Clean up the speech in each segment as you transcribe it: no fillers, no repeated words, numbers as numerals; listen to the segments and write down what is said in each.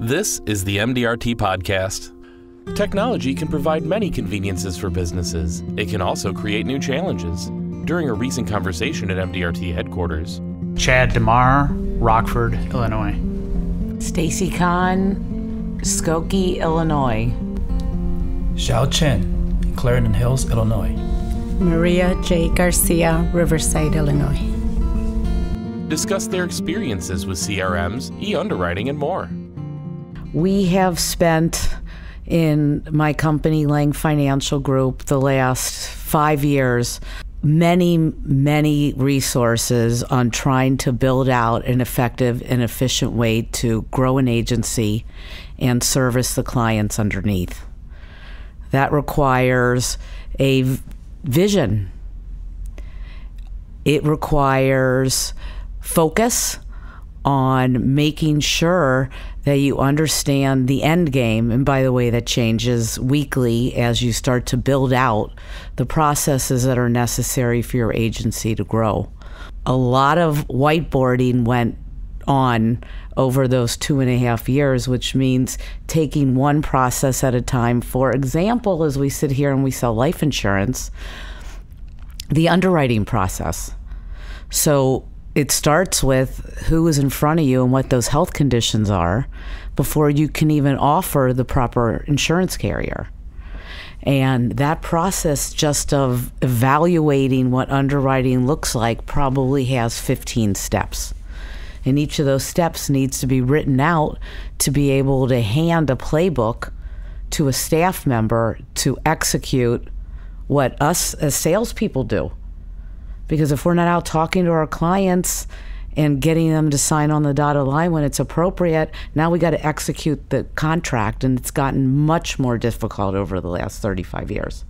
This is the MDRT podcast. Technology can provide many conveniences for businesses. It can also create new challenges. During a recent conversation at MDRT headquarters, Chad Demarre, Rockford, Illinois. Stacy Kahan, Skokie, Illinois. Xiao Chen, Clarendon Hills, Illinois. Maria J. Garcia, Riverside, Illinois. discuss their experiences with CRMs, e-underwriting, and more. We have spent in my company, Lang Financial Group, the last 5 years, many resources on trying to build out an effective and efficient way to grow an agency and service the clients underneath. That requires a vision. It requires focus on making sure that you understand the end game. And by the way, that changes weekly as you start to build out the processes that are necessary for your agency to grow. A lot of whiteboarding went on over those 2.5 years, which means taking one process at a time. For example, as we sit here and we sell life insurance, the underwriting process. So it starts with who is in front of you and what those health conditions are before you can even offer the proper insurance carrier. And that process just of evaluating what underwriting looks like probably has 15 steps. And each of those steps needs to be written out to be able to hand a playbook to a staff member to execute what us as salespeople do. Because if we're not out talking to our clients and getting them to sign on the dotted line when it's appropriate, now we got to execute the contract, and it's gotten much more difficult over the last 35 years.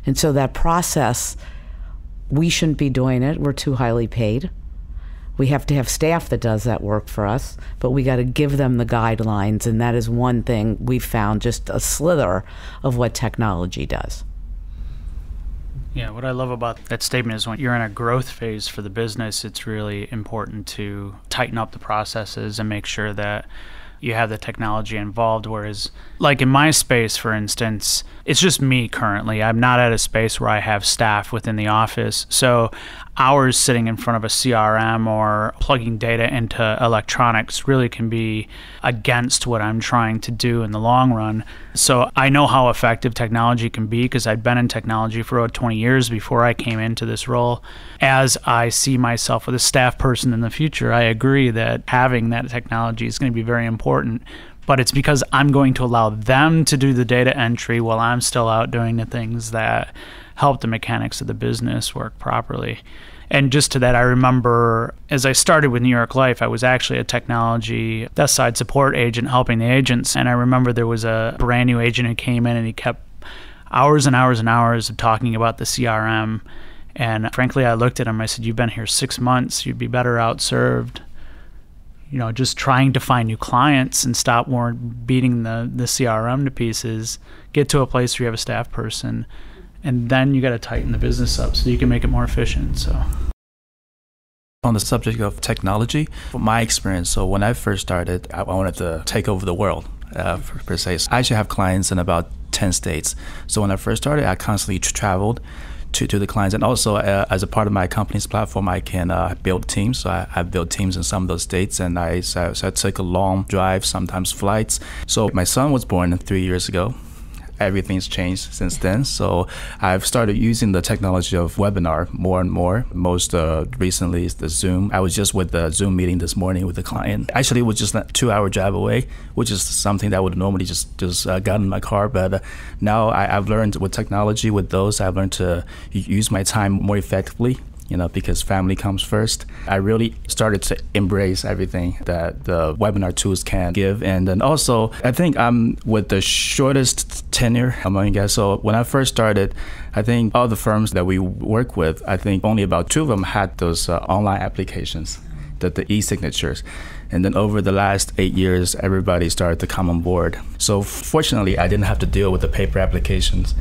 And so that process, we shouldn't be doing it. We're too highly paid. We have to have staff that does that work for us, but we got to give them the guidelines, and that is one thing we've found, just a slither of what technology does. Yeah, what I love about that statement is when you're in a growth phase for the business, it's really important to tighten up the processes and make sure that you have the technology involved. Whereas, like in my space, for instance, it's just me currently. I'm not at a space where I have staff within the office. So hours sitting in front of a CRM or plugging data into electronics really can be against what I'm trying to do in the long run. So I know how effective technology can be because I'd been in technology for about 20 years before I came into this role. As I see myself with a staff person in the future, I agree that having that technology is going to be very important. But it's because I'm going to allow them to do the data entry while I'm still out doing the things that help the mechanics of the business work properly. And just to that, I remember as I started with New York Life, I was actually a technology desk side support agent helping the agents. And I remember there was a brand new agent who came in and he kept hours and hours and hours of talking about the CRM. And frankly, I looked at him, I said, "You've been here 6 months, you'd be better outserved, just trying to find new clients and stop more beating the CRM to pieces, get to a place where you have a staff person, and then you got to tighten the business up so you can make it more efficient." So, on the subject of technology, from my experience, so when I first started, I wanted to take over the world, per se. So I actually have clients in about 10 states. So when I first started, I constantly traveled to the clients, and also as a part of my company's platform, I can build teams. So I built teams in some of those states, and I took a long drive, sometimes flights. So my son was born 3 years ago. Everything's changed since then. So I've started using the technology of webinar more and more. Most recently is the Zoom. I was just with the Zoom meeting this morning with the client. Actually, it was just a 2-hour drive away, which is something that I would normally just got in my car. But now I've learned with technology, with those, I've learned to use my time more effectively, because family comes first. I really started to embrace everything that the webinar tools can give. And then also, I think I'm with the shortest tenure among you guys. So when I first started, I think all the firms that we work with, I think only about 2 of them had those online applications, the e-signatures. And then over the last 8 years, everybody started to come on board. So fortunately, I didn't have to deal with the paper applications.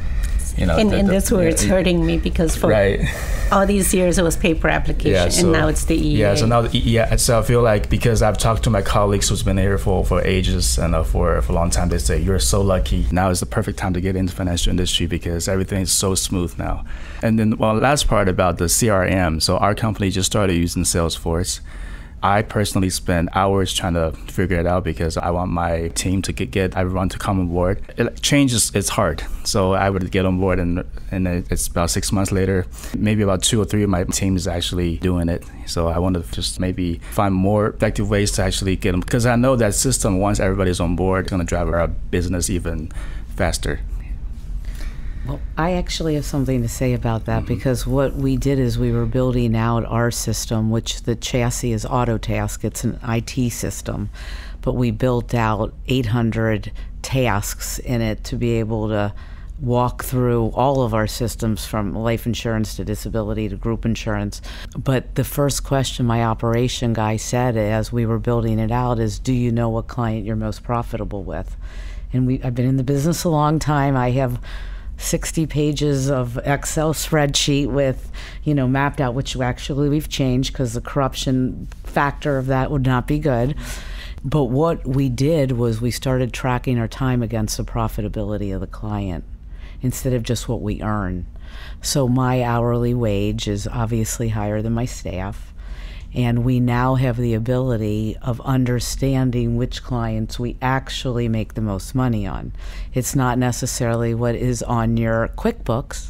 And that's where it's hurting me, because for all these years it was paper application, and now it's the EEA. Yeah, so now so I feel like, because I've talked to my colleagues who's been here for ages and for a long time, they say you're so lucky. Now is the perfect time to get into the financial industry because everything is so smooth now. And then, last part about the CRM. So our company just started using Salesforce. I personally spend hours trying to figure it out because I want my team to get everyone to come on board. Change is hard, so I would get on board, and it's about 6 months later, maybe about 2 or 3 of my team is actually doing it. So I want to just maybe find more effective ways to actually get them, because I know that system, once everybody's on board, it's going to drive our business even faster. Well, I actually have something to say about that, because what we did is we were building out our system, which the chassis is Autotask. It's an IT system, but we built out 800 tasks in it to be able to walk through all of our systems, from life insurance to disability to group insurance. But the first question my operation guy said as we were building it out is, do you know what client you're most profitable with? And I've been in the business a long time. I have 60 pages of Excel spreadsheet with, mapped out, which actually we've changed because the corruption factor of that would not be good. But what we did was we started tracking our time against the profitability of the client instead of just what we earn. So my hourly wage is obviously higher than my staff. And we now have the ability of understanding which clients we actually make the most money on. It's not necessarily what is on your QuickBooks.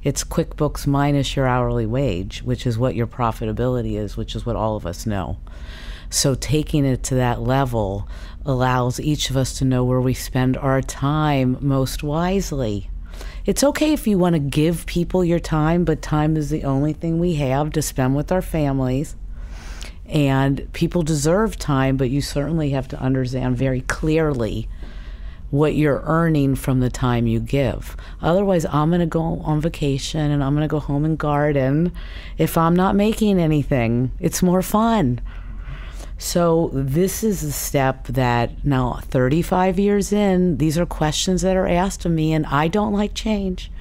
It's QuickBooks minus your hourly wage, which is what your profitability is, which is what all of us know. So taking it to that level allows each of us to know where we spend our time most wisely. It's okay if you want to give people your time, but time is the only thing we have to spend with our families. And people deserve time, but you certainly have to understand very clearly what you're earning from the time you give. Otherwise, I'm going to go on vacation and I'm going to go home and garden. If I'm not making anything, it's more fun. So this is a step that now, 35 years in, these are questions that are asked of me, and I don't like change.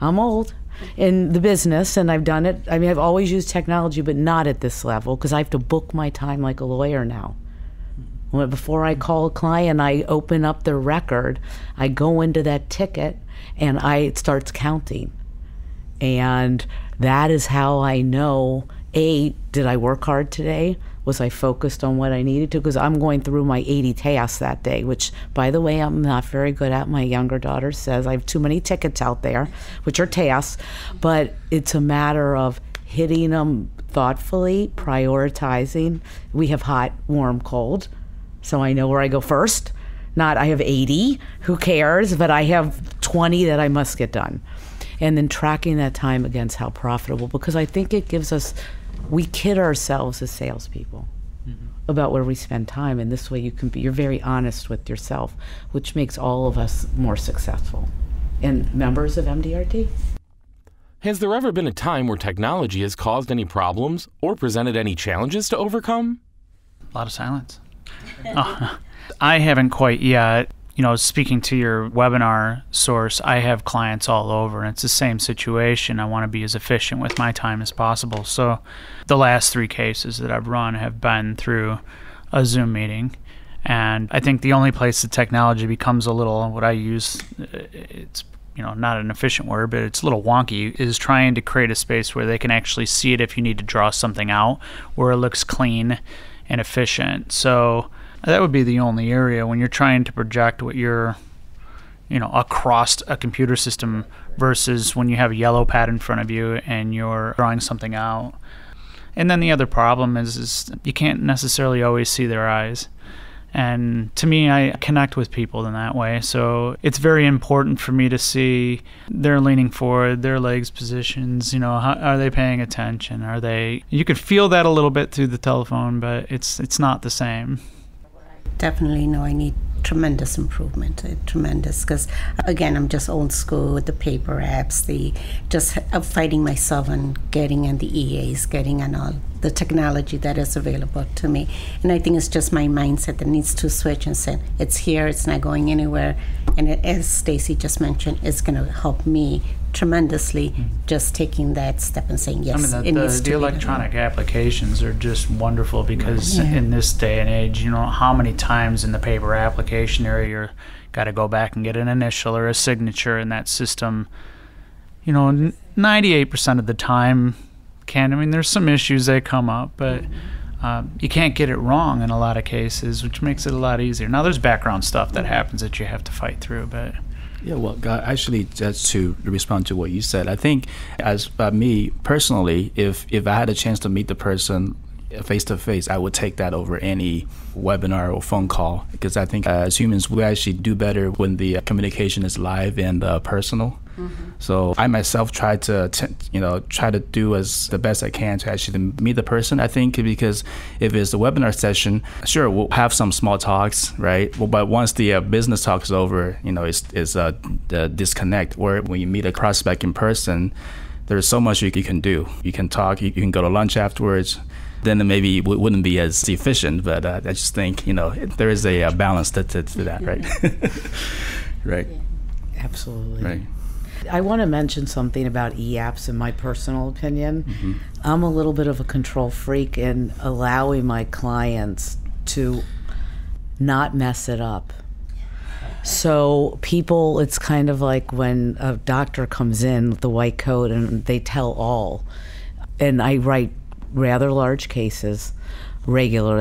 I'm old in the business, and I've done it. I mean, I've always used technology, but not at this level, because I have to book my time like a lawyer now. Before I call a client, I open up their record, I go into that ticket, and it starts counting. And that is how I know, did I work hard today? Was I focused on what I needed to? Because I'm going through my 80 tasks that day, which, by the way, I'm not very good at. My younger daughter says I have too many tickets out there, which are tasks. But it's a matter of hitting them thoughtfully, prioritizing. We have hot, warm, cold, so I know where I go first. Not I have 80, who cares? But I have 20 that I must get done. And then tracking that time against how profitable, because I think it gives us, we kid ourselves as salespeople about where we spend time, and this way you're very honest with yourself, which makes all of us more successful. And members of MDRT? Has there ever been a time where technology has caused any problems or presented any challenges to overcome? A lot of silence. I haven't quite yet. Speaking to your webinar source, I have clients all over, and it's the same situation. I want to be as efficient with my time as possible. So the last 3 cases that I've run have been through a Zoom meeting. And I think the only place the technology becomes a little, what I use, it's not an efficient word, but it's a little wonky, is trying to create a space where they can actually see it if you need to draw something out, where it looks clean and efficient. So that would be the only area when you're trying to project what you're, across a computer system versus when you have a yellow pad in front of you and you're drawing something out. And then the other problem is you can't necessarily always see their eyes. And to me, I connect with people in that way. So it's very important for me to see they're leaning forward, their legs positions, how, are they paying attention? You could feel that a little bit through the telephone, but it's not the same. Definitely know I need tremendous improvement, tremendous. Because again, I'm just old school with the paper apps, just fighting myself on getting on the EAs, getting on all the technology that is available to me. And I think it's just my mindset that needs to switch and say, it's here, it's not going anywhere. And as Stacy just mentioned, it's going to help me tremendously, just taking that step and saying, yes, I mean, the electronic applications are just wonderful because in this day and age, how many times in the paper application area you're got to go back and get an initial or a signature in that system. 98% of the time there's some issues that come up, but you can't get it wrong in a lot of cases, which makes it a lot easier. Now, there's background stuff that happens that you have to fight through, but... Yeah, well, actually, just to respond to what you said, I think as me personally, if I had a chance to meet the person face-to-face, I would take that over any webinar or phone call, because I think as humans, we actually do better when the communication is live and personal. So I myself try to do as the best I can to actually meet the person. I think because if it's a webinar session, sure, we'll have some small talks, right? Well, but once the business talk is over, it's the disconnect. Where when you meet a prospect in person, there's so much you can do. You can talk, you can go to lunch afterwards. Then maybe it wouldn't be as efficient, but I just think, there is a balance to that, right? Right. Yeah, absolutely. Right. I want to mention something about e-apps in my personal opinion. I'm a little bit of a control freak in allowing my clients to not mess it up. So people, it's kind of like when a doctor comes in with the white coat and they tell all. And I write rather large cases, regular.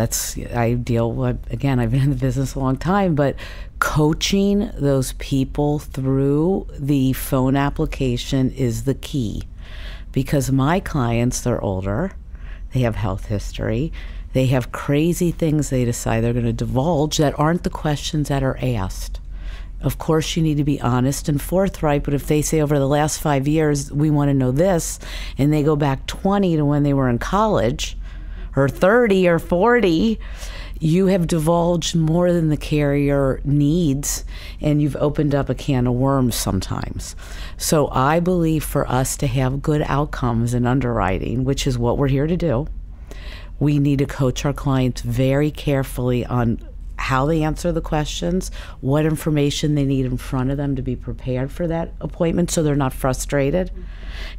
I deal with, again, I've been in the business a long time, but coaching those people through the phone application is the key. Because my clients, they're older, they have health history, they have crazy things they decide they're going to divulge that aren't the questions that are asked. Of course, you need to be honest and forthright, but if they say over the last 5 years, we want to know this, and they go back 20 to when they were in college, or 30 or 40, you have divulged more than the carrier needs, and you've opened up a can of worms sometimes. So I believe for us to have good outcomes in underwriting, which is what we're here to do, we need to coach our clients very carefully on how they answer the questions, what information they need in front of them to be prepared for that appointment so they're not frustrated.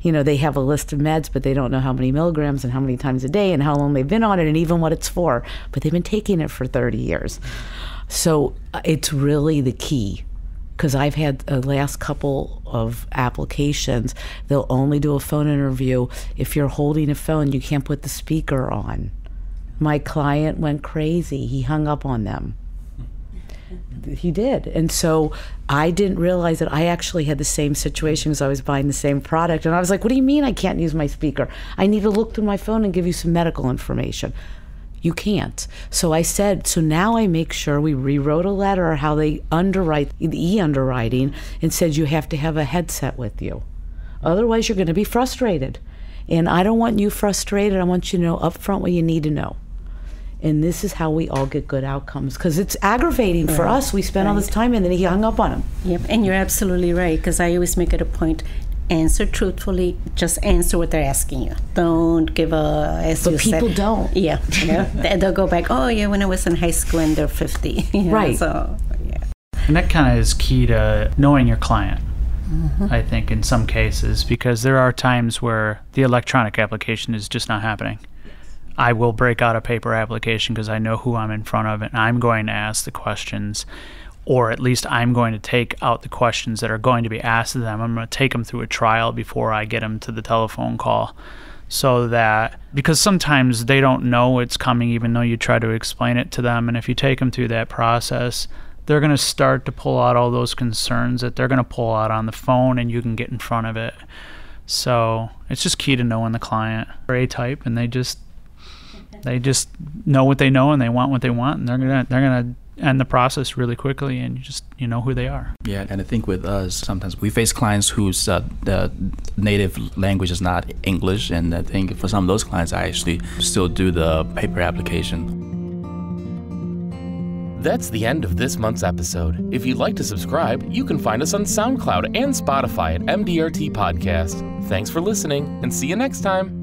They have a list of meds, but they don't know how many milligrams and how many times a day and how long they've been on it and even what it's for, but they've been taking it for 30 years. So it's really the key, because I've had the last couple of applications, they'll only do a phone interview. If you're holding a phone, you can't put the speaker on. My client went crazy. He hung up on them. He did. And so I didn't realize that I actually had the same situation because I was buying the same product. And I was like, what do you mean I can't use my speaker? I need to look through my phone and give you some medical information. You can't. So I said, so now I make sure we rewrote a letter how they underwrite, the e-underwriting, and said you have to have a headset with you. Otherwise, you're going to be frustrated. And I don't want you frustrated. I want you to know up front what you need to know. And this is how we all get good outcomes, because it's aggravating for us. We spent all this time and then he hung up on him. Yep, and you're absolutely right, because I always make it a point, answer truthfully, just answer what they're asking you. Don't give a, as but you people said, don't. Yeah, they'll go back, oh yeah, when I was in high school and they're 50. Right. So, yeah. And that kind of is key to knowing your client. I think in some cases, because there are times where the electronic application is just not happening. I will break out a paper application because I know who I'm in front of and I'm going to ask the questions, or at least I'm going to take out the questions that are going to be asked of them. I'm going to take them through a trial before I get them to the telephone call, so that, because sometimes they don't know it's coming even though you try to explain it to them, and if you take them through that process, they're going to start to pull out all those concerns that they're going to pull out on the phone, and you can get in front of it. So it's just key to knowing the client. They're A-type, and they just know what they know, and they want what they want, and they're gonna end the process really quickly, and you know who they are. Yeah, and I think with us, sometimes we face clients whose the native language is not English, and I think for some of those clients, I actually still do the paper application. That's the end of this month's episode. If you'd like to subscribe, you can find us on SoundCloud and Spotify at MDRT Podcast. Thanks for listening, and see you next time.